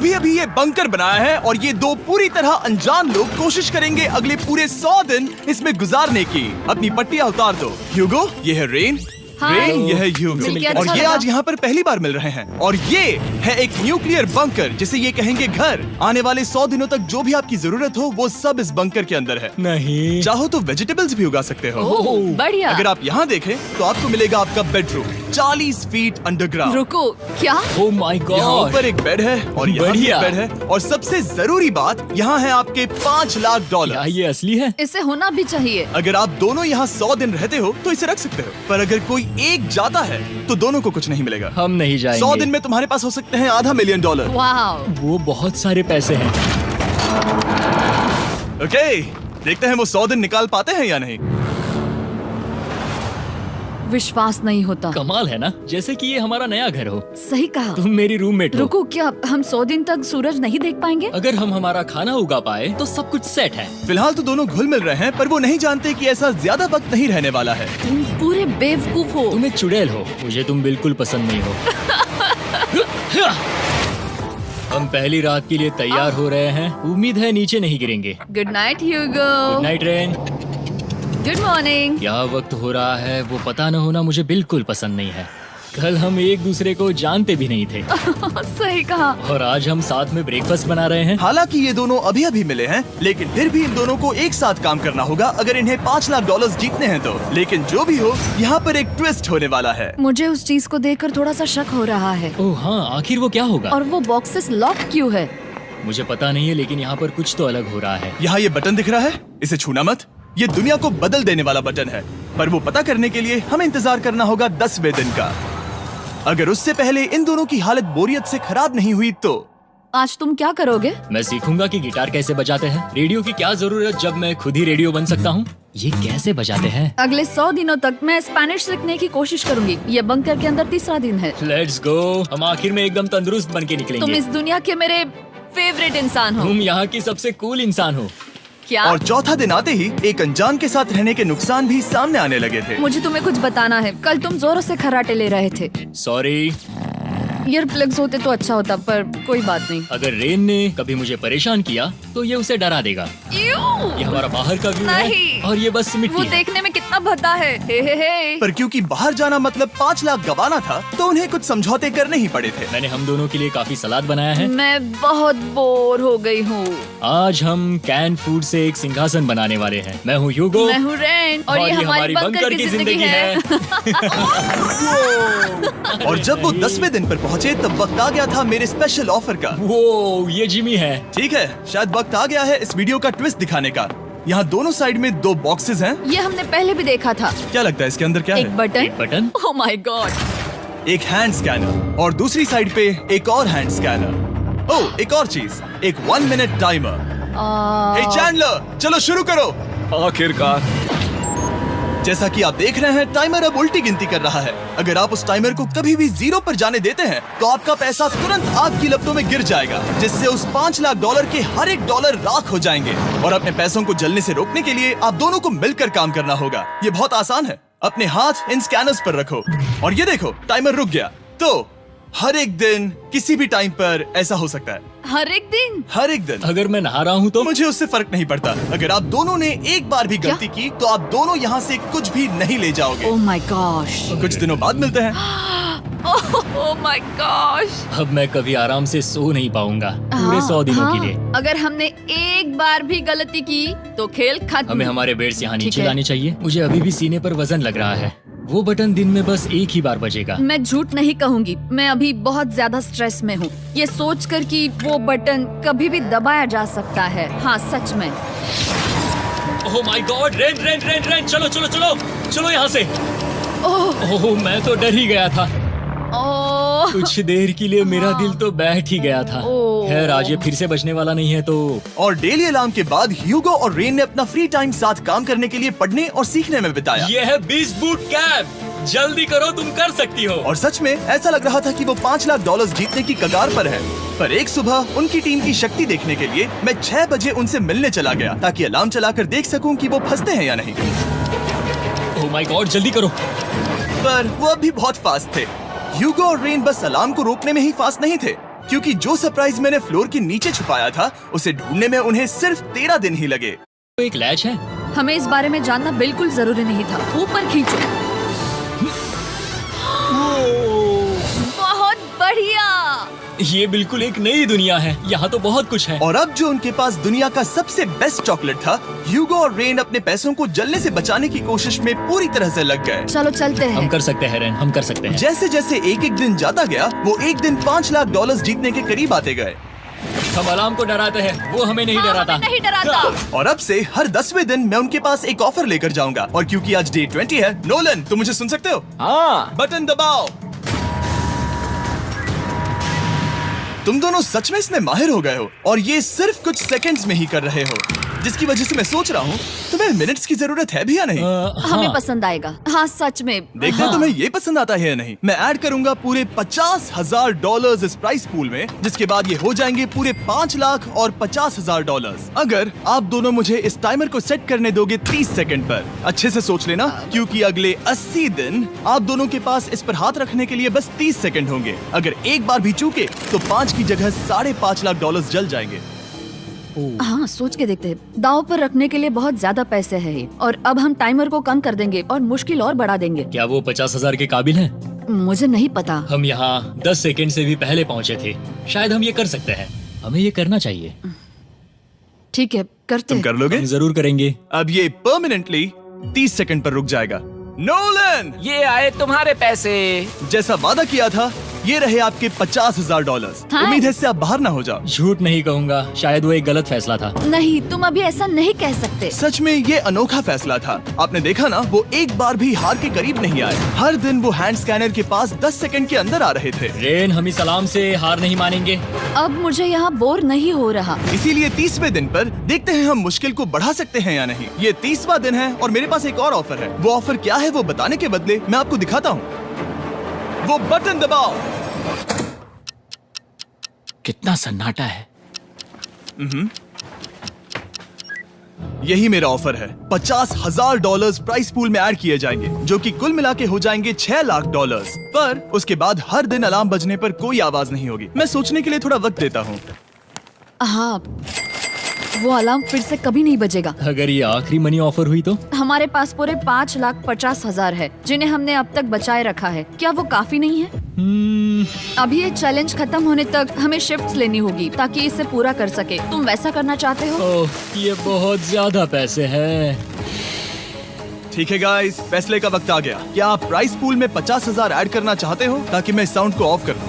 अभी अभी ये बंकर बनाया है और ये दो पूरी तरह अनजान लोग कोशिश करेंगे अगले पूरे 100 दिन इसमें गुजारने की। अपनी पट्टियां उतार दो। ह्यूगो, ये है रेन। रेन, ये है ह्यूगो। और ये आज यहाँ पर पहली बार मिल रहे हैं। और ये है एक न्यूक्लियर बंकर जिसे ये कहेंगे घर। आने वाले 100 दिनों तक जो भी आपकी जरूरत हो वो सब इस बंकर के अंदर है। नहीं, चाहो तो वेजिटेबल्स भी उगा सकते हो। बढ़िया। अगर आप यहाँ देखें तो आपको मिलेगा आपका बेडरूम 40 फीट अंडरग्राउंड। रुको, क्या? ओह माय यहाँ गॉड, ऊपर एक बेड है और यहाँ भी एक बढ़िया। बेड है। और सबसे जरूरी बात, यहाँ है आपके $5 लाख। क्या ये असली है? इसे होना भी चाहिए। अगर आप दोनों यहाँ 100 दिन रहते हो तो इसे रख सकते हो, पर अगर कोई एक जाता है तो दोनों को कुछ नहीं मिलेगा। हम नहीं जाएंगे। 100 दिन में तुम्हारे पास हो सकते हैं $500 मिलियन। वाह, वो बहुत सारे पैसे हैं। ओके, देखते हैं वो 100 दिन निकाल पाते हैं या नहीं। विश्वास नहीं होता। कमाल है ना, जैसे कि ये हमारा नया घर हो। सही कहा। तुम मेरी रूममेट हो। रुको, क्या हम 100 दिन तक सूरज नहीं देख पाएंगे? अगर हम हमारा खाना उगा पाए तो सब कुछ सेट है। फिलहाल तो दोनों घुल मिल रहे हैं, पर वो नहीं जानते कि ऐसा ज्यादा वक्त नहीं रहने वाला है। तुम पूरे बेवकूफ हो। तुम एक चुड़ैल हो, मुझे तुम बिल्कुल पसंद नहीं हो। हम पहली रात के लिए तैयार हो रहे हैं। उम्मीद है नीचे नहीं गिरेंगे। Good night Hugo. Good night Rain. Good morning. क्या वक्त हो रहा है वो पता न होना मुझे बिल्कुल पसंद नहीं है। कल हम एक दूसरे को जानते भी नहीं थे सही कहा। और आज हम साथ में ब्रेकफास्ट बना रहे हैं। हालांकि ये दोनों अभी अभी मिले हैं, लेकिन फिर भी इन दोनों को एक साथ काम करना होगा अगर इन्हें $5 लाख जीतने हैं तो। लेकिन जो भी हो, यहाँ पर एक ट्विस्ट होने वाला है। मुझे उस चीज को देखकर थोड़ा सा शक हो रहा है। ओह हाँ, आखिर वो क्या होगा? और वो बॉक्सेस लॉक क्यों है? मुझे पता नहीं है, लेकिन यहाँ पर कुछ तो अलग हो रहा है। यहाँ ये बटन दिख रहा है, इसे छूना मत। ये दुनिया को बदल देने वाला बटन है, पर वो पता करने के लिए हमें इंतजार करना होगा 10वें दिन का। अगर उससे पहले इन दोनों की हालत बोरियत से खराब नहीं हुई तो आज तुम क्या करोगे? मैं सीखूंगा कि गिटार कैसे बजाते हैं। रेडियो की क्या जरूरत जब मैं खुद ही रेडियो बन सकता हूँ। ये कैसे बजाते हैं? अगले 100 दिनों तक मैं स्पेनिश सीखने की कोशिश करूंगी। ये बंकर के अंदर तीसरा दिन है। Let's go. हम आखिर में एकदम तंदुरुस्त बन के तुम निकलेंगे। इस दुनिया के मेरे फेवरेट इंसान हो। तुम यहाँ की सबसे कूल इंसान हो। क्या? और चौथा दिन आते ही एक अनजान के साथ रहने के नुकसान भी सामने आने लगे थे। मुझे तुम्हें कुछ बताना है। कल तुम जोरों से खर्राटे ले रहे थे। सॉरी। ईयर प्लग्स होते तो अच्छा होता, पर कोई बात नहीं। अगर रेन ने कभी मुझे परेशान किया तो ये उसे डरा देगा। ये हमारा बाहर का व्यू है नहीं। और ये बस मिट्टी वो है। देखने में कितना भद्दा है। हे। पर क्योंकि बाहर जाना मतलब 5 लाख गंवाना था, तो उन्हें कुछ समझौते करने ही पड़े थे। मैंने हम दोनों के लिए काफी सलाद बनाया है। मैं बहुत बोर हो गई हूँ। आज हम कैन फूड से एक सिंहासन बनाने वाले हैं। मैं हूँ ह्यूगो। मैं हूँ रेन और ये हमारी बंकर की जिंदगी है। और जब वो 10वें दिन पर पहुँचे तब वक्त आ गया था मेरे स्पेशल ऑफर का। वो ये जिमी है। ठीक है, शायद वक्त आ गया है इस वीडियो का ट्विस्ट दिखाने का। यहाँ दोनों साइड में 2 बॉक्सेस हैं। ये हमने पहले भी देखा था। क्या लगता है इसके अंदर क्या एक है? Button. Button. Oh my God. एक हैंड स्कैनर और दूसरी साइड पे एक और हैंड स्कैनर। ओह, एक और चीज, एक 1 मिनट टाइमर। हे चैंडलर, चलो शुरू करो। आखिरकार। जैसा कि आप देख रहे हैं, टाइमर अब उल्टी गिनती कर रहा है। अगर आप उस टाइमर को कभी भी 0 पर जाने देते हैं तो आपका पैसा तुरंत आग की लपटों में गिर जाएगा, जिससे उस $5 लाख के हर एक डॉलर राख हो जाएंगे। और अपने पैसों को जलने से रोकने के लिए आप दोनों को मिलकर काम करना होगा। ये बहुत आसान है। अपने हाथ इन स्कैनर्स पर रखो और ये देखो, टाइमर रुक गया। तो हर एक दिन किसी भी टाइम पर ऐसा हो सकता है। हर एक दिन? हर एक दिन। अगर मैं नहा रहा हूँ तो मुझे उससे फर्क नहीं पड़ता। अगर आप दोनों ने एक बार भी गलती की तो आप दोनों यहाँ से कुछ भी नहीं ले जाओगे। Oh my gosh. कुछ दिनों बाद मिलते हैं। Oh my gosh. अब मैं कभी आराम से सो नहीं पाऊंगा पूरे 100 दिनों के लिए। अगर हमने एक बार भी गलती की तो खेल खत्म। हमें हमारे बेड से यहाँ ठीक नीचे है। लाने चाहिए। मुझे अभी भी सीने पर वजन लग रहा है। वो बटन दिन में बस एक ही बार बजेगा। मैं झूठ नहीं कहूंगी, मैं अभी बहुत ज्यादा स्ट्रेस में हूँ, ये सोचकर कि वो बटन कभी भी दबाया जा सकता है। हाँ सच में। ओह my God, rain rain rain rain, चलो चलो चलो चलो यहाँ से। ओह मैं तो डर ही गया था। ओह कुछ देर के लिए मेरा दिल तो बैठ ही गया था। ओह। खैर आज ये फिर से बजने वाला नहीं है तो। और डेली अलार्म के बाद ह्यूगो और रेन ने अपना फ्री टाइम साथ काम करने के लिए पढ़ने और सीखने में बिताया। ये है 20 बूट कैप। जल्दी करो, तुम कर सकती हो। और सच में ऐसा लग रहा था कि वो $5 लाख जीतने की कगार पर है। पर एक सुबह उनकी टीम की शक्ति देखने के लिए मैं 6 बजे उनसे मिलने चला गया, ताकि अलार्म चलाकर देख सकूं कि वो फंसते हैं या नहीं। ओह माय गॉड, जल्दी करो। पर वो अब भी बहुत फास्ट थे। ह्यूगो और रेन बस अलार्म को रोकने में ही फास्ट नहीं थे, क्योंकि जो सरप्राइज मैंने फ्लोर के नीचे छुपाया था उसे ढूंढने में उन्हें सिर्फ 13 दिन ही लगे। तो एक लैच है। हमें इस बारे में जानना बिल्कुल जरूरी नहीं था। ऊपर खींचो। बहुत बढ़िया। ये बिल्कुल एक नई दुनिया है। यहाँ तो बहुत कुछ है। और अब जो उनके पास दुनिया का सबसे बेस्ट चॉकलेट था, ह्यूगो और रेन अपने पैसों को जलने से बचाने की कोशिश में पूरी तरह से लग गए। चलो चलते हम हैं। कर सकते हैं रेन, हम कर सकते हैं। जैसे जैसे एक एक दिन जाता गया, वो एक दिन $5 लाख जीतने के करीब आते गए। हम अलार्म को डराते हैं, वो हमें नहीं डराता। हमें नहीं डराता। और अब से हर 10वें दिन मैं उनके पास एक ऑफर लेकर जाऊंगा। और क्योंकि आज डे 20 है, नोलन तुम मुझे सुन सकते हो? हाँ। बटन दबाओ। तुम दोनों सच में इसमें माहिर हो गए हो और ये सिर्फ कुछ सेकंड्स में ही कर रहे हो, जिसकी वजह से मैं सोच रहा हूँ तुम्हें मिनट्स की जरूरत है भी या नहीं। हमें हाँ। पसंद आएगा। हाँ सच में। देखते हैं तुम्हें ये पसंद आता है या नहीं। मैं ऐड करूंगा पूरे $50,000 इस प्राइस पूल में, जिसके बाद ये हो जाएंगे पूरे $5,50,000। अगर आप दोनों मुझे इस टाइमर को सेट करने दोगे 30 सेकंड पर। अच्छे से सोच लेना, क्योंकि अगले 80 दिन आप दोनों के पास इस पर हाथ रखने के लिए बस 30 सेकंड होंगे। अगर एक बार भी चूके तो 5 की जगह $5.5 लाख जल जाएंगे। हाँ सोच के देखते हैं। दांव पर रखने के लिए बहुत ज्यादा पैसे है ये। और अब हम टाइमर को कम कर देंगे और मुश्किल और बढ़ा देंगे। क्या वो 50,000 के काबिल हैं? मुझे नहीं पता। हम यहाँ 10 सेकंड से भी पहले पहुँचे थे। शायद हम ये कर सकते हैं। हमें ये करना चाहिए। ठीक है करते तुम हैं। कर लोगे? हम जरूर करेंगे। अब ये परमानेंटली 30 सेकंड पर रुक जाएगा। नोलन, ये आए तुम्हारे पैसे। जैसा वादा किया था, ये रहे आपके $50,000। हाँ। उम्मीद है इससे आप बाहर ना हो जाओ। झूठ नहीं कहूँगा, शायद वो एक गलत फैसला था। नहीं तुम अभी ऐसा नहीं कह सकते। सच में ये अनोखा फैसला था। आपने देखा ना, वो एक बार भी हार के करीब नहीं आए। हर दिन वो हैंड स्कैनर के पास 10 सेकंड के अंदर आ रहे थे। रेन, हम इस अलार्म से हार नहीं मानेंगे। अब मुझे यहाँ बोर नहीं हो रहा। इसीलिए 30वें दिन पर देखते हैं हम मुश्किल को बढ़ा सकते हैं या नहीं। ये 30वां दिन है और मेरे पास एक और ऑफर है। वो ऑफर क्या है वो बताने के बदले मैं आपको दिखाता हूँ। वो बटन दबाओ। कितना सन्नाटा है। यही मेरा ऑफर है। $50,000 प्राइस पूल में ऐड किए जाएंगे, जो कि कुल मिला के हो जाएंगे $6 लाख। पर उसके बाद हर दिन अलार्म बजने पर कोई आवाज नहीं होगी। मैं सोचने के लिए थोड़ा वक्त देता हूँ। हाँ वो अलार्म फिर से कभी नहीं बजेगा। अगर ये आखिरी मनी ऑफर हुई तो? हमारे पास पूरे $5,50,000 है, जिन्हें हमने अब तक बचाए रखा है। क्या वो काफी नहीं है? अभी ये चैलेंज खत्म होने तक हमें शिफ्ट्स लेनी होगी ताकि इसे पूरा कर सके। तुम वैसा करना चाहते हो? ओह, ये बहुत ज्यादा पैसे हैं। ठीक है गाइस, फैसले का वक्त आ गया। क्या आप प्राइस पूल में 50,000 ऐड करना चाहते हो ताकि मैं साउंड को ऑफ कर दूं?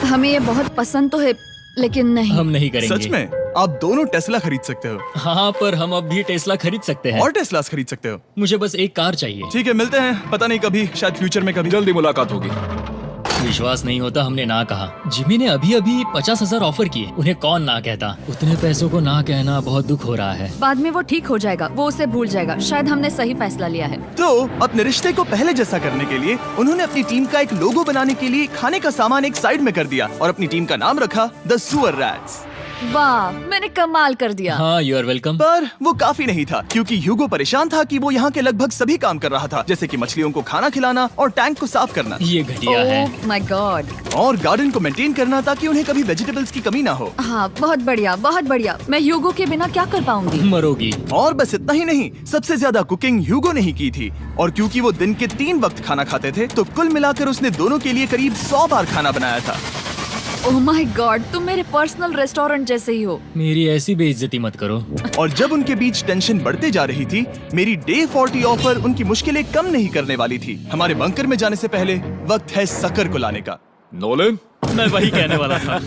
हमें ये बहुत पसंद तो है, लेकिन नहीं। हम नहीं करेंगे। सच में? आप दोनों टेस्ला खरीद सकते हो हाँ, पर हम अब भी टेस्ला खरीद सकते हैं। और टेस्लास खरीद सकते हो। मुझे बस एक कार चाहिए। ठीक है, मिलते हैं। पता नहीं कभी, शायद फ्यूचर में कभी। जल्दी मुलाकात होगी। विश्वास नहीं होता हमने ना कहा। जिमी ने अभी अभी 50,000 ऑफर किए। उन्हें कौन ना कहता। उतने पैसों को ना कहना बहुत दुख हो रहा है। बाद में वो ठीक हो जाएगा, वो उसे भूल जाएगा। शायद हमने सही फैसला लिया है। तो अपने रिश्ते को पहले जैसा करने के लिए उन्होंने अपनी टीम का एक लोगो बनाने के लिए खाने का सामान एक साइड में कर दिया और अपनी टीम का नाम रखा द सुअर रैट्स। वाह, मैंने कमाल कर दिया। हाँ, यू आर वेलकम। पर वो काफी नहीं था, क्योंकि ह्यूगो परेशान था कि वो यहाँ के लगभग सभी काम कर रहा था, जैसे कि मछलियों को खाना खिलाना और टैंक को साफ करना ये घटिया है। ओह माय गॉड। और गार्डन को मेंटेन करना ताकि उन्हें कभी वेजिटेबल्स की कमी ना हो। हाँ बहुत बढ़िया, बहुत बढ़िया। मैं ह्यूगो के बिना क्या कर पाऊंगी? मरोगी। और बस इतना ही नहीं, सबसे ज्यादा कुकिंग ह्यूगो ने ही की थी। और क्योंकि वो दिन के 3 वक्त खाना खाते थे, तो कुल मिलाकर उसने दोनों के लिए करीब 100 बार खाना बनाया था। ओह माय गॉड, तुम मेरे पर्सनल रेस्टोरेंट जैसे ही हो। मेरी ऐसी बेइज्जती मत करो। और जब उनके बीच टेंशन बढ़ते जा रही थी, मेरी डे 40 ऑफर उनकी मुश्किलें कम नहीं करने वाली थी। हमारे बंकर में जाने से पहले वक्त है सकर को लाने का। नोलन, मैं वही कहने वाला था।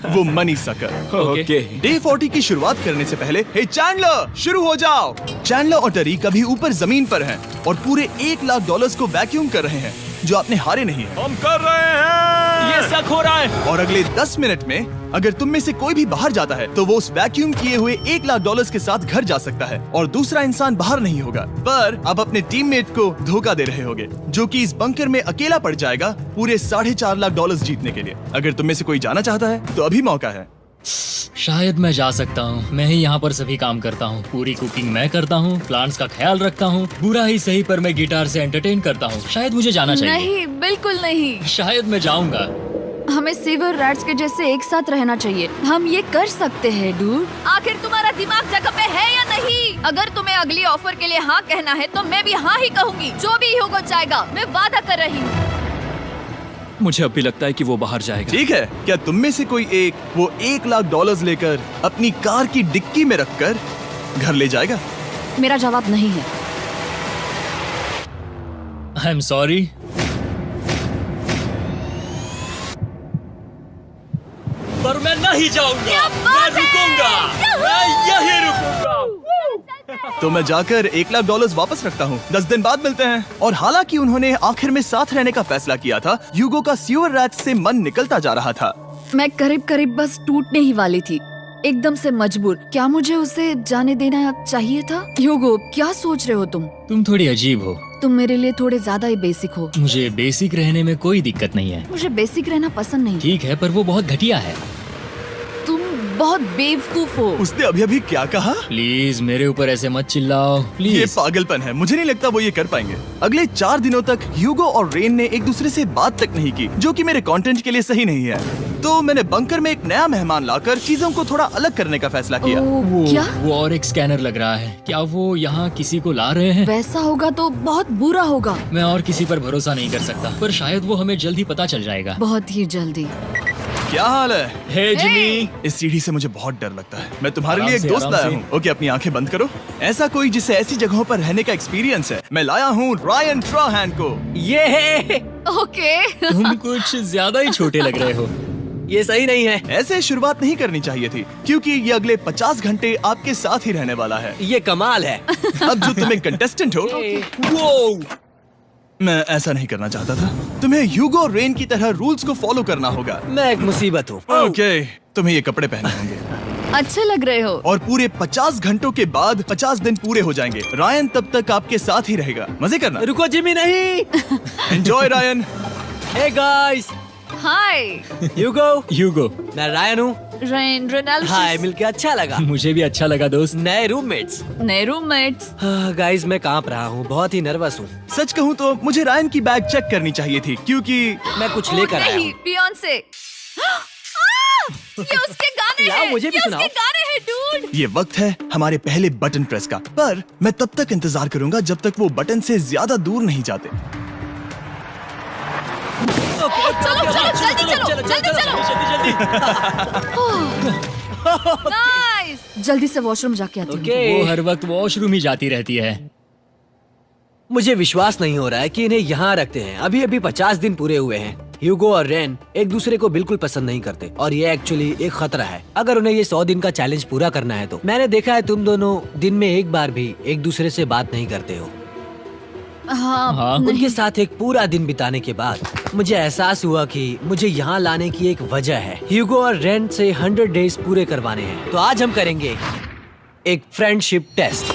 वो मनी सकर। ओके। डे 40 की शुरुआत करने से पहले, हे चैंडलर, शुरू हो जाओ। चैंडलर और टरीक अभी ऊपर जमीन पर हैं और पूरे $1 लाख को वैक्यूम कर रहे हैं, जो आपने हारे नहीं है। हम कर रहे हैं। ये शक हो रहा है। और अगले 10 मिनट में अगर तुम में से कोई भी बाहर जाता है, तो वो उस वैक्यूम किए हुए $1 लाख के साथ घर जा सकता है और दूसरा इंसान बाहर नहीं होगा। पर आप अपने टीममेट को धोखा दे रहे होगे, जो कि इस बंकर में अकेला पड़ जाएगा पूरे $4.5 लाख जीतने के लिए। अगर तुम में से कोई जाना चाहता है, तो अभी मौका है। शायद मैं जा सकता हूँ। मैं ही यहाँ पर सभी काम करता हूँ। पूरी कुकिंग मैं करता हूँ, प्लांट्स का ख्याल रखता हूँ। बुरा ही सही, पर मैं गिटार से एंटरटेन करता हूँ। शायद मुझे जाना चाहिए। नहीं, बिल्कुल नहीं। शायद मैं जाऊंगा। हमें सीवर रैट्स के जैसे एक साथ रहना चाहिए। हम ये कर सकते हैं डूड। आखिर तुम्हारा दिमाग जगह पे है या नहीं? अगर तुम्हें अगली ऑफर के लिए हाँ कहना है तो मैं भी हाँ ही कहूँगी। जो भी ह्यूगो चाहेगा, मैं वादा कर रही हूँ। मुझे अब भी लगता है कि वो बाहर जाएगा। ठीक है, क्या तुम में से कोई एक वो $1 लाख लेकर अपनी कार की डिक्की में रखकर घर ले जाएगा? मेरा जवाब नहीं है। I am sorry. पर मैं नहीं जाऊंगा, मैं रुकूंगा, मैं यही रुकूंगा। तो मैं जाकर $1 लाख वापस रखता हूँ। 10 दिन बाद मिलते हैं। और हालांकि उन्होंने आखिर में साथ रहने का फैसला किया था, ह्यूगो का सीवर रैट्स से मन निकलता जा रहा था। मैं करीब करीब बस टूटने ही वाली थी, एकदम से मजबूर। क्या मुझे उसे जाने देना चाहिए था? ह्यूगो, क्या सोच रहे हो तुम? तुम थोड़ी अजीब हो। तुम मेरे लिए थोड़े ज्यादा ही बेसिक हो। मुझे बेसिक रहने में कोई दिक्कत नहीं है। मुझे बेसिक रहना पसंद नहीं। ठीक है, पर वो बहुत घटिया है। तुम बहुत बेवकूफ हो। उसने अभी अभी क्या कहा? प्लीज मेरे ऊपर ऐसे मत चिल्लाओ, ये प्लीज। पागलपन है। मुझे नहीं लगता वो ये कर पाएंगे। अगले 4 दिनों तक ह्यूगो और रेन ने एक दूसरे से बात तक नहीं की, जो कि मेरे कंटेंट के लिए सही नहीं है। तो मैंने बंकर में एक नया मेहमान लाकर चीजों को थोड़ा अलग करने का फैसला किया। क्या? वो और एक स्कैनर लग रहा है। क्या वो यहाँ किसी को ला रहे हैं? वैसा होगा तो बहुत बुरा होगा। मैं और किसी पर भरोसा नहीं कर सकता, पर शायद वो हमें जल्द ही पता चल जाएगा। बहुत ही जल्दी। क्या हाल है? हे जिमी। इस सीढ़ी से मुझे बहुत डर लगता है। मैं तुम्हारे आराम लिए एक से, दोस्त आराम लाया से। हूँ। ओके, अपनी आंखें बंद करो। ऐसा कोई जिसे ऐसी जगहों पर रहने का एक्सपीरियंस है। मैं लाया हूँ रायन ट्राहैन को। ये है, ओके। तुम कुछ ज्यादा ही छोटे लग रहे हो। ये सही नहीं है। ऐसे शुरुआत नहीं करनी चाहिए थी, क्योंकि ये अगले 50 घंटे आपके साथ ही रहने वाला है। ये कमाल है। अब जो तुम एक कंटेस्टेंट हो, वो मैं ऐसा नहीं करना चाहता था। तुम्हें ह्यूगो और रेन की तरह रूल्स को फॉलो करना होगा। मैं एक मुसीबत हूँ। ओके, तुम्हें ये कपड़े पहने होंगे। अच्छे लग रहे हो। और पूरे 50 घंटों के बाद 50 दिन पूरे हो जाएंगे। रायन तब तक आपके साथ ही रहेगा। मजे करना। रुको जिमी, नहीं। Enjoy Ryan. हे गाइस, हाय ह्यूगो। मैं रायन हूँ। Rain, Reginald. हाय, मिलके अच्छा लगा। मुझे भी अच्छा लगा दोस्त। नए रूममेट्स। नए रूममेट्स। गाइस, मैं कांप रहा हूँ, बहुत ही नर्वस हूँ। सच कहूँ तो मुझे रायन की बैग चेक करनी चाहिए थी, क्योंकि मैं कुछ लेकर आया नहीं, हूँ। बियॉन्से। ये उसके गाने लाओ, हैं। मुझे भी ये सुनाओ। उसके गाने हैं, डूड। ये वक्त है हमारे पहले बटन प्रेस का। पर मैं तब तक इंतजार करूंगा जब तक वो बटन से ज्यादा दूर नहीं जाते। चलो, जल्दी नाइस। जल्दी से वॉशरूम जाके आती हूँ। वो हर वक्त वॉशरूम ही जाती रहती है। मुझे विश्वास नहीं हो रहा है कि इन्हें यहाँ रखते हैं। अभी अभी 50 दिन पूरे हुए हैं। ह्यूगो और रेन एक दूसरे को बिल्कुल पसंद नहीं करते और ये एक्चुअली एक खतरा है। अगर उन्हें ये 100 दिन का चैलेंज पूरा करना है तो। मैंने देखा है तुम दोनों दिन में एक बार भी एक दूसरे से बात नहीं करते हो। हाँ। उनके साथ एक पूरा दिन बिताने के बाद मुझे एहसास हुआ कि मुझे यहाँ लाने की एक वजह है। ह्यूगो और रेन से 100 डेज पूरे करवाने हैं। तो आज हम करेंगे एक फ्रेंडशिप टेस्ट। एक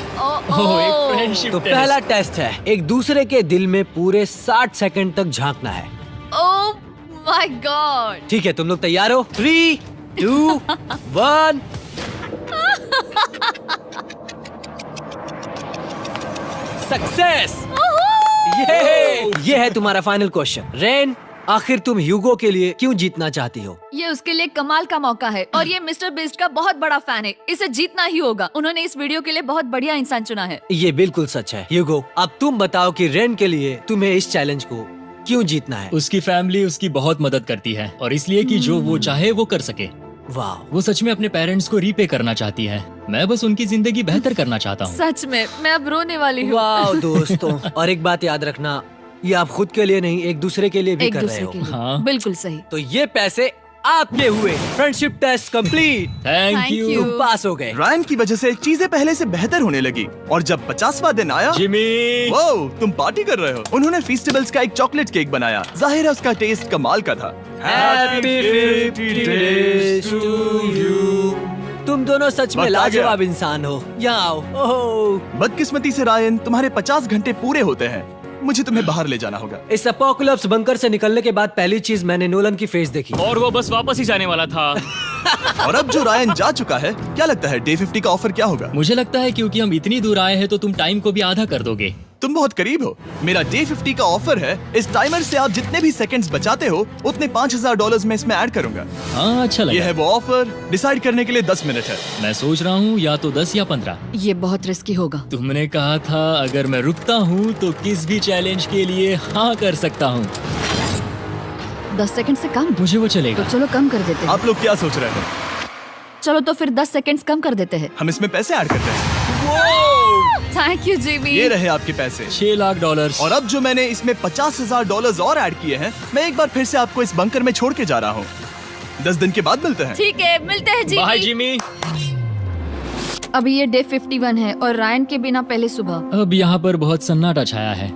फ्रेंडशिप तो पहला टेस्ट है, एक दूसरे के दिल में पूरे 60 सेकंड तक झांकना है। ओह माय गॉड। ठीक है, तुम लोग तैयार हो? 3, 2, 1। सक्सेस। ये है तुम्हारा फाइनल क्वेश्चन। रेन, आखिर तुम ह्यूगो के लिए क्यों जीतना चाहती हो? ये उसके लिए कमाल का मौका है और ये मिस्टर बीस्ट का बहुत बड़ा फैन है। इसे जीतना ही होगा। उन्होंने इस वीडियो के लिए बहुत बढ़िया इंसान चुना है। ये बिल्कुल सच है। ह्यूगो, अब तुम बताओ कि रेन के लिए तुम्हें इस चैलेंज को क्यों जीतना है? उसकी फैमिली उसकी बहुत मदद करती है और इसलिए कि जो वो चाहे वो कर सके। वाह, वो सच में अपने पेरेंट्स को रीपे करना चाहती है। मैं बस उनकी जिंदगी बेहतर करना चाहता हूँ। सच में मैं अब रोने वाली हूँ। वाह दोस्तों। और एक बात याद रखना, ये आप खुद के लिए नहीं, एक दूसरे के लिए भी एक कर रहे दूसरे हो। के लिए। हाँ। बिल्कुल सही। तो ये पैसे आपके हुए। Friendship test complete. Thank Thank you you। तुम पास हो गए। रायन की वजह से चीजें पहले से बेहतर होने लगी। और जब 50वां दिन आया, जिमी। वो तुम पार्टी कर रहे हो। उन्होंने फीस्टेबल्स का एक चॉकलेट केक बनाया। जाहिर है उसका टेस्ट कमाल का था। Happy 50 days to you। तुम दोनों सच में वक्त आ गया। लाजवाब इंसान हो। यहाँ आओ। ओह, बदकिस्मती से रायन, तुम्हारे 50 घंटे पूरे होते हैं। मुझे तुम्हें बाहर ले जाना होगा। इस अपोकलिप्स बंकर से निकलने के बाद पहली चीज मैंने नोलन की फेस देखी। और वो बस वापस ही जाने वाला था। और अब जो रायन जा चुका है, क्या लगता है डे 50 का ऑफर क्या होगा? मुझे लगता है क्योंकि हम इतनी दूर आए हैं तो तुम टाइम को भी आधा कर दोगे। तुम बहुत करीब हो। मेरा डे 50 का ऑफर है। इस टाइमर से आप जितने भी सेकंड्स बचाते हो उतने $5000 में इसमें ऐड करूंगा। हाँ, अच्छा ये लगा। है वो ऑफर। डिसाइड करने के लिए 10 मिनट है। मैं सोच रहा हूँ या तो 10 या 15। ये बहुत रिस्की होगा। तुमने कहा था अगर मैं रुकता हूँ तो किस भी चैलेंज के लिए हाँ कर सकता हूँ। 10 सेकंड से कम? मुझे वो तो चलेगा। चलो कम कर देते हैं। आप लोग क्या सोच रहे हो? चलो तो फिर 10 सेकंड्स कम कर देते हैं। हम इसमें पैसे ऐड करते हैं। Thank you Jimmy. ये रहे आपके पैसे। $6 लाख। और अब जो मैंने इसमें $50,000 और ऐड किए हैं, मैं एक बार फिर से आपको इस बंकर में छोड़ के जा रहा हूँ। 10 दिन के बाद मिलते हैं। ठीक है, मिलते हैं बाय जिमी। जिमी। अभी ये डे 51 है और रायन के बिना पहले सुबह। अब यहाँ पर बहुत सन्नाटा छाया है।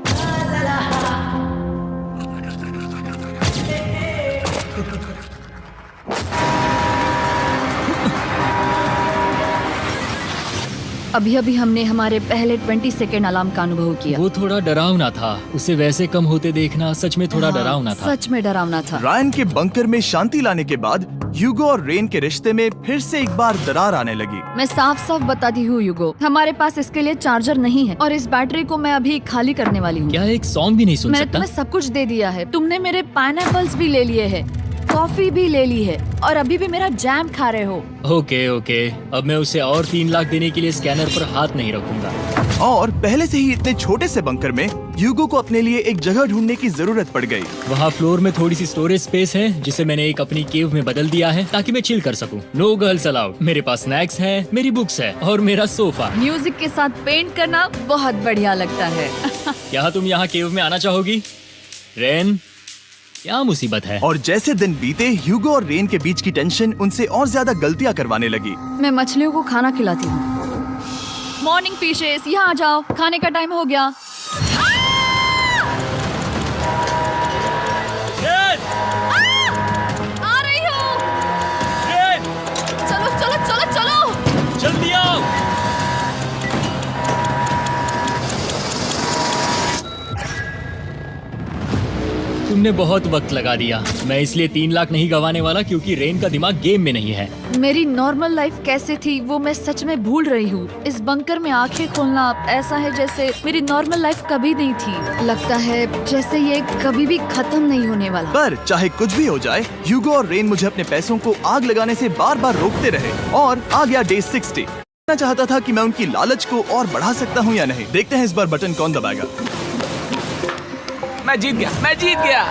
अभी अभी हमने हमारे पहले 20 सेकेंड अलार्म का अनुभव किया। वो थोड़ा डरावना था। उसे वैसे कम होते देखना सच में थोड़ा हाँ, डरावना था। सच में डरावना था। रायन के बंकर में शांति लाने के बाद ह्यूगो और रेन के रिश्ते में फिर से एक बार दरार आने लगी। मैं साफ साफ बताती हूँ यूगो, हमारे पास इसके लिए चार्जर नहीं है और इस बैटरी को मैं अभी खाली करने वाली हूँ। क्या एक सॉन्ग भी नहीं सुन मैंने सकता? तुम्हें सब कुछ दे दिया है। तुमने मेरे पाइनएप्पल्स भी ले लिए हैं, कॉफी भी ले ली है और अभी भी मेरा जैम खा रहे हो। ओके ओके, अब मैं उसे और 3 लाख देने के लिए स्कैनर पर हाथ नहीं रखूंगा। और पहले से ही इतने छोटे से बंकर में ह्यूगो को अपने लिए एक जगह ढूंढने की जरूरत पड़ गई। वहाँ फ्लोर में थोड़ी सी स्टोरेज स्पेस है जिसे मैंने एक अपनी केव में बदल दिया है ताकि मैं चिल कर सकूं। No girls allowed. मेरे पास स्नैक्स है, मेरी बुक्स है और मेरा सोफा। म्यूजिक के साथ पेंट करना बहुत बढ़िया लगता है। क्या तुम यहाँ केव में आना चाहोगी? रेन, क्या मुसीबत है? और जैसे दिन बीते, ह्यूगो और रेन के बीच की टेंशन उनसे और ज्यादा गलतियां करवाने लगी। मैं मछलियों को खाना खिलाती हूँ। मॉर्निंग फिशेस, यहाँ आ जाओ, खाने का टाइम हो गया। आ रही हूँ। चलो चलो चलो चलो। जल्दी आओ। तुमने बहुत वक्त लगा दिया। मैं इसलिए 3 लाख नहीं गंवाने वाला क्योंकि रेन का दिमाग गेम में नहीं है। मेरी नॉर्मल लाइफ कैसे थी वो मैं सच में भूल रही हूँ। इस बंकर में आंखें खोलना ऐसा है जैसे मेरी नॉर्मल लाइफ कभी नहीं थी। लगता है जैसे ये कभी भी खत्म नहीं होने वाला। पर चाहे कुछ भी हो जाए, ह्यूगो और रेन मुझे अपने पैसों को आग लगाने से बार बार रोकते रहे और आ गया डे 60। मैं चाहता था कि मैं उनकी लालच को और बढ़ा सकता हूँ या नहीं। देखते हैं इस बार बटन कौन दबाएगा। मैं जीत गया, मैं जीत गया।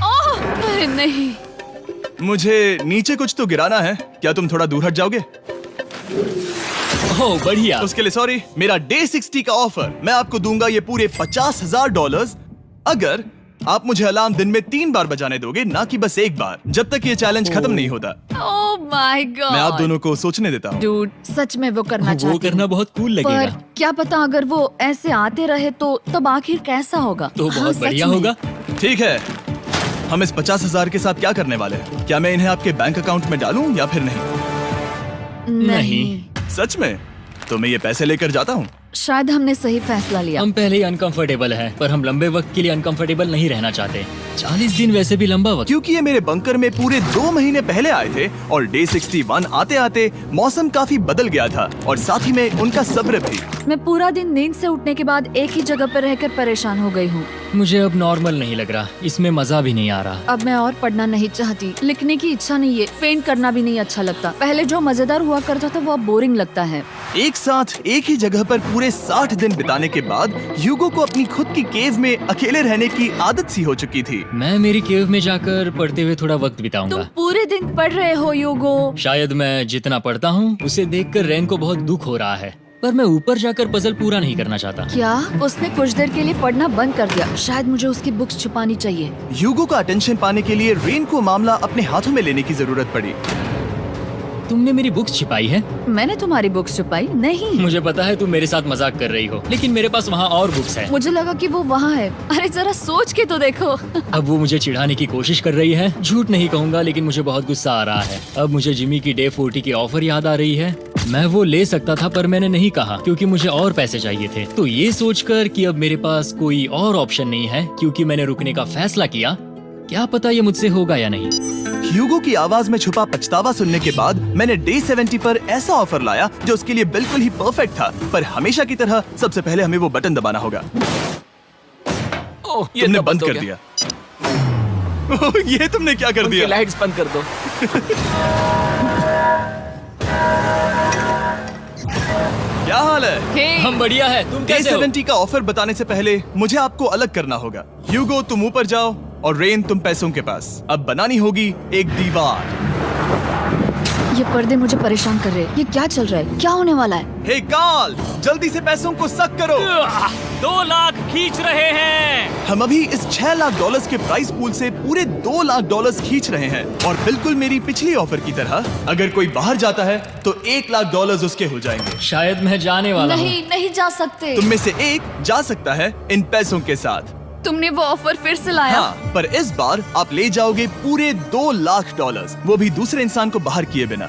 ओह, अरे नहीं। मुझे नीचे कुछ तो गिराना है। क्या तुम थोड़ा दूर हट जाओगे? ओह बढ़िया। उसके लिए सॉरी। मेरा डे 60 का ऑफर, मैं आपको दूंगा ये पूरे $50,000 अगर आप मुझे अलार्म दिन में 3 बार बजाने दोगे, ना कि बस एक बार, जब तक ये चैलेंज खत्म नहीं होता। ओह माय गॉड। मैं आप दोनों को सोचने देता हूँ। डूड, सच में वो करना वो चाहती करना हूँ। बहुत कूल पर लगेगा। क्या पता अगर वो ऐसे आते रहे तो तब आखिर कैसा होगा। तो हाँ, बहुत सच बढ़िया में। होगा। ठीक है, हम इस 50,000 के साथ क्या करने वाले हैं? क्या मैं इन्हें आपके बैंक अकाउंट में डालूं या फिर नहीं? नहीं, सच में? तो मैं ये पैसे लेकर जाता हूँ। शायद हमने सही फैसला लिया। हम पहले ही अनकंफर्टेबल हैं, पर हम लंबे वक्त के लिए अनकंफर्टेबल नहीं रहना चाहते। 40 दिन वैसे भी लंबा वक्त। क्योंकि ये मेरे बंकर में पूरे 2 महीने पहले आए थे और डे 61 आते आते मौसम काफी बदल गया था और साथ ही में उनका सब्र भी। मैं पूरा दिन नींद से उठने के बाद एक ही जगह पर रहकर परेशान हो गई हूँ। मुझे अब नॉर्मल नहीं लग रहा, इसमें मजा भी नहीं आ रहा। अब मैं और पढ़ना नहीं चाहती, लिखने की इच्छा नहीं है, पेंट करना भी नहीं अच्छा लगता। पहले जो मजेदार हुआ करता था वो अब बोरिंग लगता है। एक साथ एक ही जगह पर पूरे 60 दिन बिताने के बाद ह्यूगो को अपनी खुद की केव में अकेले रहने की आदत सी हो चुकी थी। मैं मेरी केव में जाकर पढ़ते हुए थोड़ा वक्त तुम बिताऊंगा। पूरे दिन पढ़ रहे हो यूगो। शायद मैं जितना पढ़ता हूँ उसे देखकर रेन को बहुत दुख हो रहा है, पर मैं ऊपर जाकर पजल पूरा नहीं करना चाहता। क्या उसने कुछ देर के लिए पढ़ना बंद कर दिया? शायद मुझे उसकी बुक्स छुपानी चाहिए। ह्यूगो का अटेंशन पाने के लिए रेन को मामला अपने हाथों में लेने की जरूरत पड़ी। तुमने मेरी बुक्स छिपाई है? मैंने तुम्हारी बुक्स छुपाई नहीं। मुझे पता है तुम मेरे साथ मजाक कर रही हो, लेकिन मेरे पास वहाँ और बुक्स है। मुझे लगा कि वो वहाँ है। अरे जरा सोच के तो देखो। अब वो मुझे चिढ़ाने की कोशिश कर रही है। झूठ नहीं कहूंगा, लेकिन मुझे बहुत गुस्सा आ रहा है। अब मुझे जिमी की डे 40 की ऑफर याद आ रही है। मैं वो ले सकता था पर मैंने नहीं कहा क्योंकि मुझे और पैसे चाहिए थे। तो ये सोचकर कि अब मेरे पास कोई और ऑप्शन नहीं है क्योंकि मैंने रुकने का फैसला किया, क्या पता ये मुझसे होगा या नहीं। ह्यूगो की आवाज में छुपा पछतावा सुनने के बाद मैंने डे 70 पर ऐसा ऑफर लाया जो उसके लिए बिल्कुल ही परफेक्ट था। पर हमेशा की तरह सबसे पहले हमें वो बटन दबाना होगा। ओह, ये तुमने तो बंद हो कर गया। दिया। ओह, ये तुमने क्या कर उनकी दिया? लाइट्स बंद कर दो। क्या हाल है? हे, हम बढ़िया है, तुम डे कैसे हो? 70 का ऑफर बताने से पहले मुझे आपको अलग करना होगा। ह्यूगो तुम ऊपर जाओ और रेन तुम पैसों के पास। अब बनानी होगी एक दीवार। ये पर्दे मुझे परेशान कर रहे हैं। ये क्या चल रहा है? क्या होने वाला है? हे काल, जल्दी से पैसों को सक करो। 2 लाख खींच रहे हैं। हम अभी इस $6 लाख के प्राइस पूल से पूरे $2 लाख खींच रहे हैं और बिल्कुल मेरी पिछली ऑफर की तरह अगर कोई बाहर जाता है तो $1 लाख उसके हो जाएंगे। शायद मैं जाने वाला हूँ। नहीं, नहीं जा सकते। तुम में से एक जा सकता है इन पैसों के साथ। तुमने वो ऑफर फिर से लाया? हाँ, पर इस बार आप ले जाओगे पूरे $2 लाख, वो भी दूसरे इंसान को बाहर किए बिना।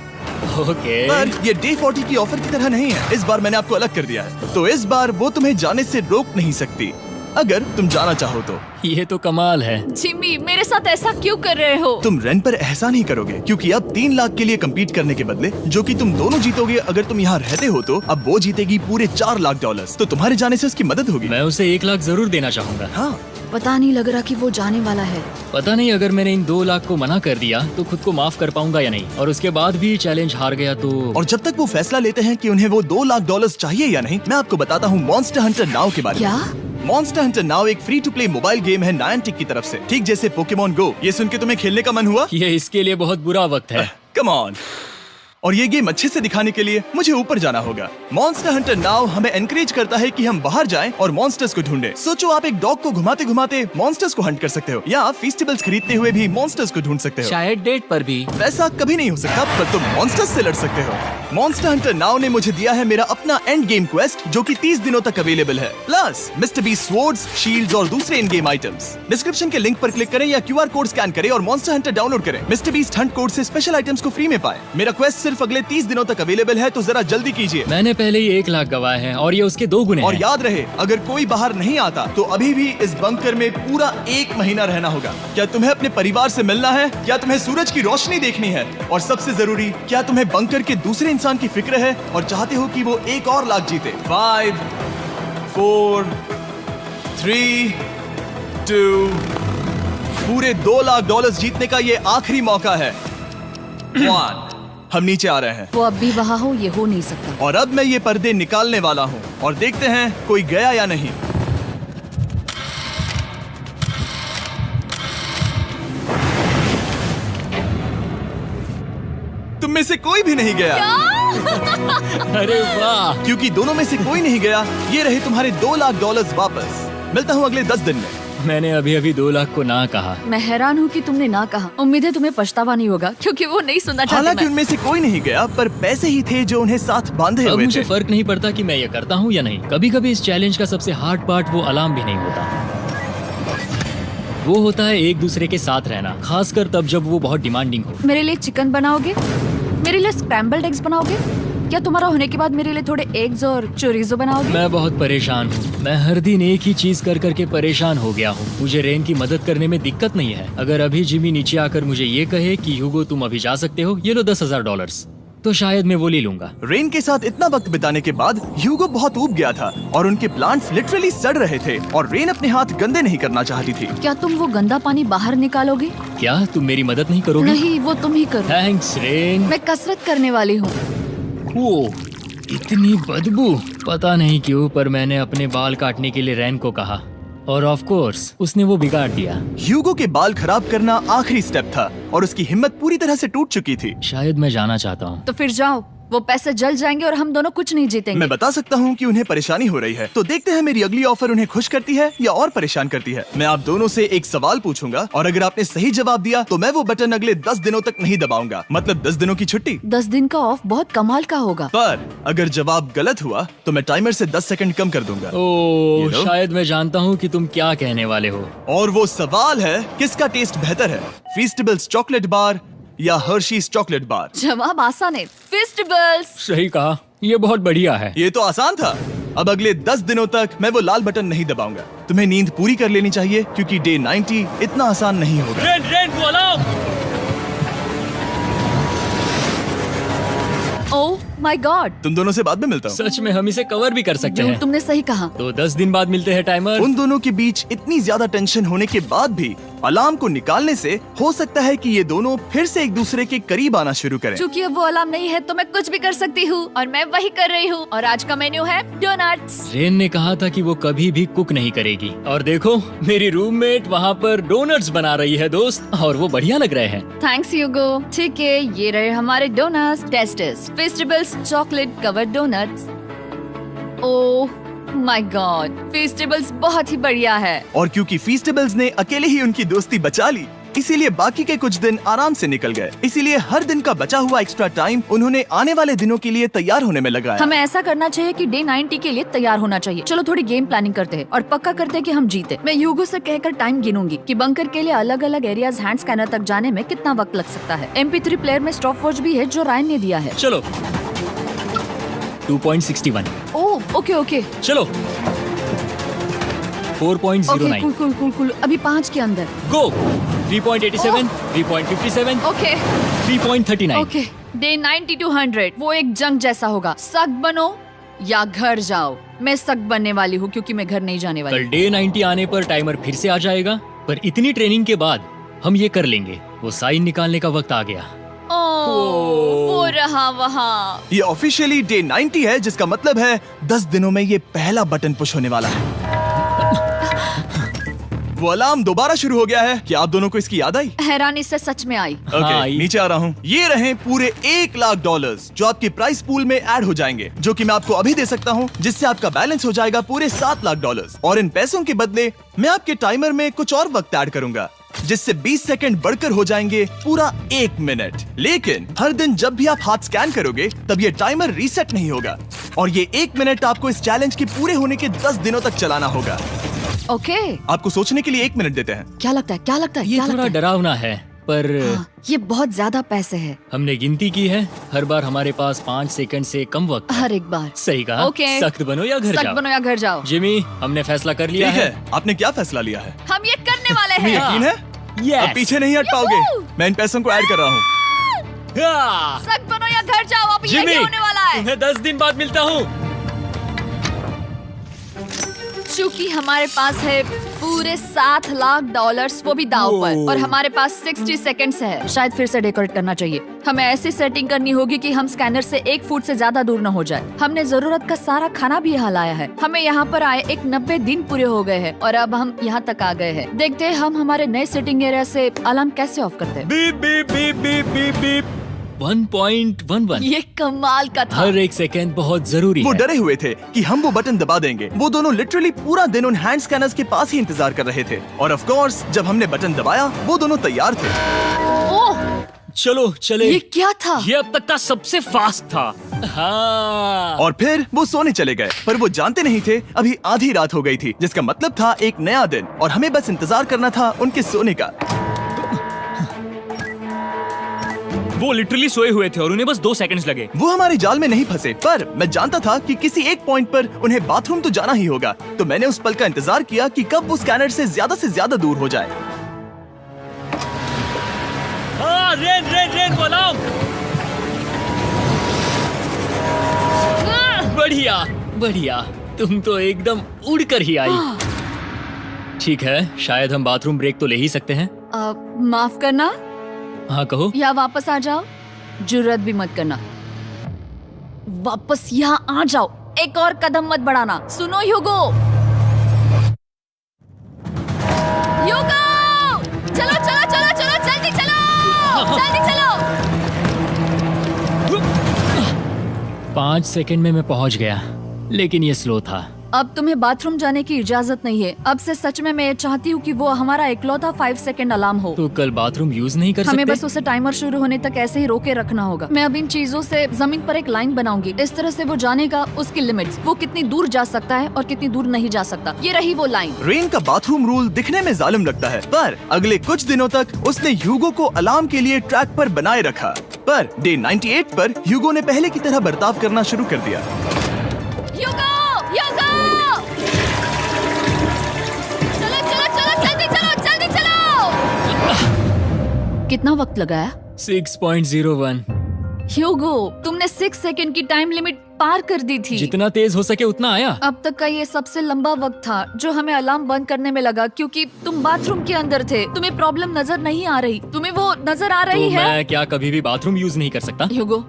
ओके। पर ये डे 40 की ऑफर की तरह नहीं है। इस बार मैंने आपको अलग कर दिया है, तो इस बार वो तुम्हें जाने से रोक नहीं सकती अगर तुम जाना चाहो तो। ये तो कमाल है। जिमी, मेरे साथ ऐसा क्यों कर रहे हो? तुम रेंट पर एहसान ही करोगे क्योंकि अब 3 लाख के लिए कम्पीट करने के बदले जो कि तुम दोनों जीतोगे अगर तुम यहाँ रहते हो तो अब वो जीतेगी पूरे $4 लाख। तो तुम्हारे जाने से उसकी मदद होगी। मैं उसे 1 लाख जरूर देना चाहूंगा। हाँ, पता नहीं लग रहा कि वो जाने वाला है। पता नहीं अगर मैंने इन 2 लाख को मना कर दिया तो खुद को माफ कर पाऊंगा या नहीं, और उसके बाद भी चैलेंज हार गया तो। और जब तक वो फैसला लेते हैं कि उन्हें वो $2 लाख चाहिए या नहीं, मैं आपको बताता हूँ मॉन्स्टर हंटर नाउ के बारे में। क्या? मॉन्स्टर हंटर नाउ एक free to play mobile game है नायंटिक की तरफ से, ठीक जैसे पोकेमॉन गो। ये सुन के तुम्हें खेलने का मन हुआ? ये इसके लिए बहुत बुरा वक्त है। Come on. और ये गेम अच्छे से दिखाने के लिए मुझे ऊपर जाना होगा। मॉन्स्टर हंटर नाउ हमें एनकरेज करता है कि हम बाहर जाएं और मॉन्स्टर्स को ढूंढें। सोचो आप एक डॉग को घुमाते घुमाते मॉन्स्टर्स को हंट कर सकते हो या फेस्टिवल्स खरीदते हुए भी मॉन्स्टर्स को ढूंढ सकते हो। शायद डेट पर भी। वैसा कभी नहीं हो सकता, पर तुम मॉन्स्टर्स से लड़ सकते हो। मॉन्स्टर हंटर नाउ ने मुझे दिया है मेरा अपना एंड गेम क्वेस्ट जो कि 30 दिनों तक अवेलेबल है, plus mister beast swords, shields और दूसरे इन गेम आइटम्स। डिस्क्रिप्शन के लिंक पर क्लिक करें या QR कोड स्कैन करें और मॉन्स्टर हंटर डाउनलोड करें। मिस्टर बीस्ट हंट कोड से स्पेशल आइटम्स को फ्री में पाएं। मेरा क्वेस्ट सिर्फ अगले 30 दिनों तक अवेलेबल है, तो जरा जल्दी कीजिए। मैंने पहले ही 1 लाख गवाए हैं और ये उसके 2 गुने और हैं। याद रहे, अगर कोई बाहर नहीं आता तो अभी भी इस बंकर में पूरा 1 महीना रहना होगा। क्या तुम्हें अपने परिवार से मिलना है? क्या तुम्हें सूरज की रोशनी देखनी है? और सबसे जरूरी, क्या तुम्हें बंकर के दूसरे इंसान की फिक्र है और चाहते हो कि वो $1 और लाख जीते? 5, 4, 3, 2, पूरे $2 लाख जीतने का ये आखिरी मौका है। 1, हम नीचे आ रहे हैं वो अब भी वहाँ हो, ये हो नहीं सकता। और अब मैं ये पर्दे निकालने वाला हूँ और देखते हैं कोई गया या नहीं। तुम में से कोई भी नहीं गया। अरे वाह। क्योंकि दोनों में से कोई नहीं गया, ये रहे तुम्हारे $2 लाख वापस। मिलता हूँ अगले 10 दिन में। मैंने अभी अभी 2 लाख को ना कहा। मैं हैरान हूँ कि तुमने ना कहा। उम्मीद है तुम्हें पछतावा नहीं होगा क्योंकि वो नहीं सुनना चाहते। हालांकि मैं। उनमें से कोई नहीं गया, पर पैसे ही थे जो उन्हें साथ बांधे अब हुए मुझे थे। फर्क नहीं पड़ता कि मैं ये करता हूँ या नहीं। कभी कभी इस चैलेंज का सबसे हार्ड पार्ट वो अलार्म भी नहीं होता, वो होता है एक दूसरे के साथ रहना, खासकर तब जब वो बहुत डिमांडिंग हो। मेरे लिए चिकन बनाओगे? मेरे लिए स्क्रैम्बल्ड एग्स बनाओगे? क्या तुम्हारा होने के बाद मेरे लिए थोड़े एग्स और चोरिजो बनाओगे? मैं बहुत परेशान हूँ। मैं हर दिन एक ही चीज कर करके परेशान हो गया हूँ। मुझे रेन की मदद करने में दिक्कत नहीं है। अगर अभी जिमी नीचे आकर मुझे ये कहे कि ह्यूगो तुम अभी जा सकते हो, ये लो $10,000, तो शायद मैं वो ले लूंगा। रेन के साथ इतना वक्त बिताने के बाद ह्यूगो बहुत ऊब गया था और उनके प्लांट्स लिटरली सड़ रहे थे और रेन अपने हाथ गंदे नहीं करना चाहती थी। क्या तुम वो गंदा पानी बाहर निकालोगे? क्या तुम मेरी मदद नहीं करोगी? नहीं, वो तुम ही करो। Thanks rain. मैं कसरत करने वाली हूँ। ओह, इतनी बदबू। पता नहीं क्यों, पर मैंने अपने बाल काटने के लिए रेन को कहा और ऑफ कोर्स उसने वो बिगाड़ दिया। ह्यूगो के बाल खराब करना आखिरी स्टेप था और उसकी हिम्मत पूरी तरह से टूट चुकी थी। शायद मैं जाना चाहता हूँ। तो फिर जाओ, वो पैसे जल जाएंगे और हम दोनों कुछ नहीं जीतेंगे। मैं बता सकता हूँ कि उन्हें परेशानी हो रही है, तो देखते हैं मेरी अगली ऑफर उन्हें खुश करती है या और परेशान करती है। मैं आप दोनों से एक सवाल पूछूंगा और अगर आपने सही जवाब दिया तो मैं वो बटन अगले 10 दिनों तक नहीं दबाऊंगा, मतलब 10 दिनों की छुट्टी। 10 दिन का ऑफ बहुत कमाल का होगा। पर अगर जवाब गलत हुआ तो मैं टाइमर से 10 सेकंड कम कर दूंगा। ओह, You know? शायद मैं जानता हूँ कि तुम क्या कहने वाले हो। और वो सवाल है, किसका टेस्ट बेहतर है, फेस्टिवल्स चॉकलेट बार या हर्शीज चॉकलेट बार? जवाब आसान है, फेस्टिवल्स। सही कहा, ये बहुत बढ़िया है। ये तो आसान था। अब अगले 10 दिनों तक मैं वो लाल बटन नहीं दबाऊंगा। तुम्हें नींद पूरी कर लेनी चाहिए क्योंकि डे 90 इतना आसान नहीं होगा। रेन को अलाउ। My God. तुम दोनों से बाद में मिलता हूँ। सच में हम इसे कवर भी कर सकते हैं। तुमने सही कहा। तो 10 दिन बाद मिलते हैं टाइमर। उन दोनों के बीच इतनी ज्यादा टेंशन होने के बाद भी अलार्म को निकालने से हो सकता है कि ये दोनों फिर से एक दूसरे के करीब आना शुरू करें। क्योंकि अब वो अलार्म नहीं है तो मैं कुछ भी कर सकती हूँ और मैं वही कर रही हूँ। और आज का मेन्यू है डोनट्स। रेन ने कहा था कि वो कभी भी कुक नहीं करेगी और देखो मेरी रूममेट वहाँ पर डोनट्स बना रही है दोस्त, और वो बढ़िया लग रहे हैं। Thanks Hugo. ठीक है, ये रहे हमारे donuts. Testers festivals chocolate covered donuts. Oh my God, festivals बहुत ही बढ़िया है। और क्योंकि फीस्टेबल्स ने अकेले ही उनकी दोस्ती बचा ली, इसीलिए बाकी के कुछ दिन आराम से निकल गए। इसीलिए हर दिन का बचा हुआ एक्स्ट्रा टाइम उन्होंने आने वाले दिनों के लिए तैयार होने में लगाया। हमें ऐसा करना चाहिए कि डे 90 के लिए तैयार होना चाहिए। चलो थोड़ी गेम प्लानिंग करते हैं और पक्का करते हैं कि हम जीते। मैं ह्यूगो से कहकर टाइम गिनूंगी कि बंकर के लिए अलग अलग एरियाज हैंड स्कैनर तक जाने में कितना वक्त लग सकता है। MP3 प्लेयर में स्टॉप वॉच भी है जो रायन ने दिया है। चलो 2.61। ओह ओके ओके चलो 4.09। Okay cool cool cool cool. अभी 5 के अंदर। गो 3.87, 3.57, ओके 3.39। ओके। डे 90 to 100 वो एक जंग जैसा होगा। सख्त बनो या घर जाओ। मैं सख्त बनने वाली हूँ क्योंकि मैं घर नहीं जाने वाली। कल डे 90 आने पर टाइमर फिर से आ जाएगा, पर इतनी ट्रेनिंग के बाद हम ये कर लेंगे। वो साइन निकालने का वक्त आ गया। वो रहा वहाँ। ये ऑफिशियली डे 90 है, जिसका मतलब है 10 दिनों में ये पहला बटन पुश होने वाला है। वो अलार्म दोबारा शुरू हो गया है। क्या आप दोनों को इसकी याद आई? हैरानी से सच में आई। ओके, हाँ, नीचे आ रहा हूँ। ये रहे पूरे $1,00,000 जो आपके प्राइस पूल में ऐड हो जाएंगे, जो कि मैं आपको अभी दे सकता हूँ, जिससे आपका बैलेंस हो जाएगा पूरे $7,00,000। और इन पैसों के बदले मैं आपके टाइमर में कुछ और वक्त ऐड करूंगा, जिससे 20 सेकंड बढ़कर हो जाएंगे पूरा 1 मिनट। लेकिन हर दिन जब भी आप हाथ स्कैन करोगे तब ये टाइमर रीसेट नहीं होगा, और ये 1 मिनट आपको इस चैलेंज के पूरे होने के 10 दिनों तक चलाना होगा। ओके। आपको सोचने के लिए 1 मिनट देते हैं। क्या लगता है? क्या लगता है? ये क्या थोड़ा लगता है? डरावना है, पर हाँ, ये बहुत ज्यादा पैसे है हमने गिनती की है। हर बार हमारे पास 5 सेकंड से कम वक्त है। हर एक बार। सही कहा। ओके। सख्त बनो या घर सख्त जाओ। बनो या घर जाओ। जिमी, हमने फैसला कर लिया ठीक है। है, आपने क्या फैसला लिया है? हम ये करने वाले तुम्हें हैं। यकीन है? Yes. अब पीछे नहीं हट पाओगे। मैं इन पैसों को ऐड कर रहा हूँ। हाँ। सख्त बनो या घर जाओ। अब जिमी, यही होने वाला है। तुम्हें 10 दिन बाद मिलता हूँ। चूंकि हमारे पास है पूरे $7,00,000 वो भी दाव पर, और हमारे पास 60 सेकंड्स है। शायद फिर से डेकोरेट करना चाहिए। हमें ऐसी सेटिंग करनी होगी कि हम स्कैनर से 1 फुट से ज्यादा दूर न हो जाए। हमने जरूरत का सारा खाना भी यहाँ लाया है। हमें यहाँ पर आए 90 दिन पूरे हो गए हैं और अब हम यहाँ तक आ गए हैं। देखते हैं हम हमारे नए सेटिंग एरिया से अलार्म कैसे ऑफ करते हैं। Beep beep beep beep beep beep 1.11। ये कमाल का था। हर एक सेकंड बहुत जरूरी वो है। डरे हुए थे कि हम वो बटन दबा देंगे। वो दोनों लिटरली पूरा दिन उन हैंड स्कैनर्स के पास ही इंतजार कर रहे थे, और ऑफ कोर्स जब हमने बटन दबाया वो दोनों तैयार थे। ओह, चलो चले। ये क्या था? ये अब तक का सबसे फास्ट था। हाँ। और फिर वो सोने चले गए, पर वो जानते नहीं थे अभी आधी रात हो गई थी, जिसका मतलब था एक नया दिन, और हमें बस इंतजार करना था उनके सोने का। वो लिटरली सोए हुए थे और उन्हें बस 2 सेकंड्स लगे। वो हमारे जाल में नहीं फंसे, पर मैं जानता था कि किसी एक पॉइंट पर उन्हें बाथरूम तो जाना ही होगा, तो मैंने उस पल का इंतजार किया कि कब वो स्कैनर से ज्यादा दूर हो जाए। हाँ, रेन रेन रेन बोलाओ। बढ़िया बढ़िया, तुम तो एकदम उड़कर ही आई। ठीक है, शायद हम बाथरूम ब्रेक तो ले ही सकते हैं। माफ करना हाँ कहो। या वापस आ जाओ। जुर्रत भी मत करना। वापस यहाँ आ जाओ। एक और कदम मत बढ़ाना। सुनो ह्यूगो। ह्यूगो, चलो चलो चलो चलो, जल्दी चलो, जल्दी चलो। 5 सेकंड में मैं पहुंच गया, लेकिन ये स्लो था। अब तुम्हें बाथरूम जाने की इजाजत नहीं है। अब से सच में मैं चाहती हूँ कि वो हमारा इकलौता 5 सेकंड अलार्म हो। तो कल बाथरूम यूज नहीं कर सकते? हमें बस उसे टाइमर शुरू होने तक ऐसे ही रोके रखना होगा। मैं अब इन चीजों से जमीन पर एक लाइन बनाऊंगी। इस तरह से वो जानेगा उसकी लिमिट्स, वो कितनी दूर जा सकता है और कितनी दूर नहीं जा सकता। ये रही वो लाइन। रेन का बाथरूम रूल दिखने में जालिम लगता है, पर अगले कुछ दिनों तक उसने ह्यूगो को अलार्म के लिए ट्रैक पर बनाए रखा। पर डे 98 पर ह्यूगो ने पहले की तरह बर्ताव करना शुरू कर दिया। ह्यूगो, ह्यूगो! चलो चलो चलो, जल्दी चलो, जल्दी चलो। कितना वक्त लगाया? 6.01। ह्यूगो, तुमने 6 सेकंड की टाइम लिमिट पार कर दी थी। जितना तेज हो सके उतना आया। अब तक का ये सबसे लंबा वक्त था जो हमें अलार्म बंद करने में लगा, क्योंकि तुम बाथरूम के अंदर थे। तुम्हें प्रॉब्लम नजर नहीं आ रही, तुम्हें वो नजर आ रही तो है? मैं क्या कभी भी बाथरूम यूज नहीं कर सकता? ह्यूगो,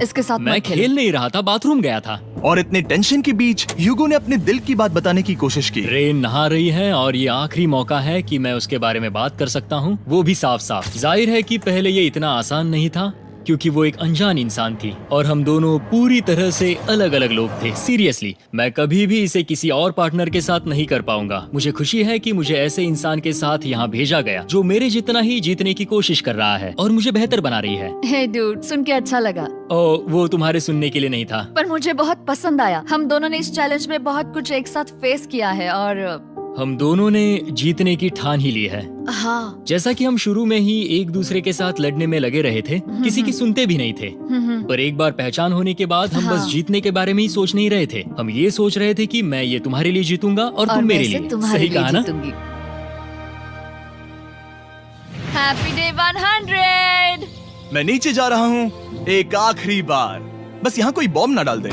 इसके साथ मैं मत खेलो। खेल नहीं रहा था, बाथरूम गया था। और इतने टेंशन के बीच ह्यूगो ने अपने दिल की बात बताने की कोशिश की। रेन नहा रही है और ये आखिरी मौका है कि मैं उसके बारे में बात कर सकता हूँ, वो भी साफ साफ। जाहिर है कि पहले ये इतना आसान नहीं था क्योंकि वो एक अनजान इंसान थी और हम दोनों पूरी तरह से अलग अलग लोग थे। सीरियसली, मैं कभी भी इसे किसी और पार्टनर के साथ नहीं कर पाऊंगा। मुझे खुशी है कि मुझे ऐसे इंसान के साथ यहाँ भेजा गया जो मेरे जितना ही जीतने की कोशिश कर रहा है और मुझे बेहतर बना रही है। हे डूड, सुन के अच्छा लगा, ओ, वो तुम्हारे सुनने के लिए नहीं था। पर मुझे बहुत पसंद आया। हम दोनों ने इस चैलेंज में बहुत कुछ एक साथ फेस किया है और हम दोनों ने जीतने की ठान ही ली है। हाँ। जैसा कि हम शुरू में ही एक दूसरे के साथ लड़ने में लगे रहे थे, किसी की सुनते भी नहीं थे। पर एक बार पहचान होने के बाद हम बस जीतने के बारे में ही सोच नहीं रहे थे। हम ये सोच रहे थे कि मैं ये तुम्हारे लिए जीतूंगा और तुम मेरे लिए। सही कहा ना? Happy day 100। मैं नीचे जा रहा हूँ एक आखिरी बार, बस यहाँ कोई बॉम्ब ना डाल दे।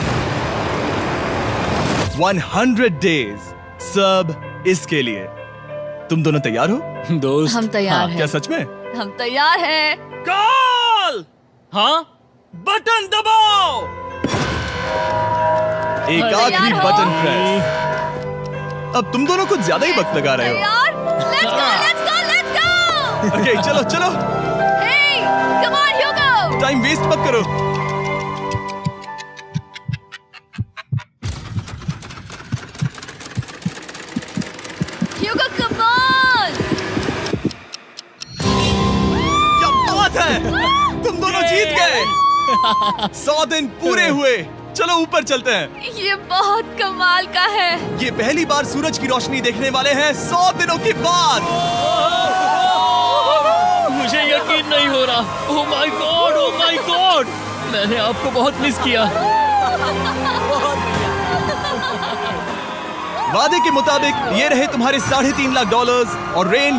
100 डेज, सब इसके लिए। तुम दोनों तैयार हो? दोस्त, हम तैयार हाँ, हैं। क्या सच में? हम तैयार हैं। कॉल! हाँ, बटन दबाओ। एक आखिरी तैयार हो? Button press. अब तुम दोनों कुछ ज्यादा ही वक्त लगा रहे हो। तैयार? Let's go, let's go, let's go! Okay, चलो चलो, Hey, come on, Hugo! Time waste मत करो। Hugo, come on! क्या बात है, तुम दोनों जीत गए। 100 दिन पूरे हुए। चलो ऊपर चलते हैं। ये बहुत कमाल का है। ये पहली बार सूरज की रोशनी देखने वाले हैं 100 दिनों के बाद। मुझे यकीन नहीं हो रहा। ओह my God, oh my God, मैंने आपको बहुत मिस किया। वादे के मुताबिक ये रहे तुम्हारे $3.5 लाख और रेन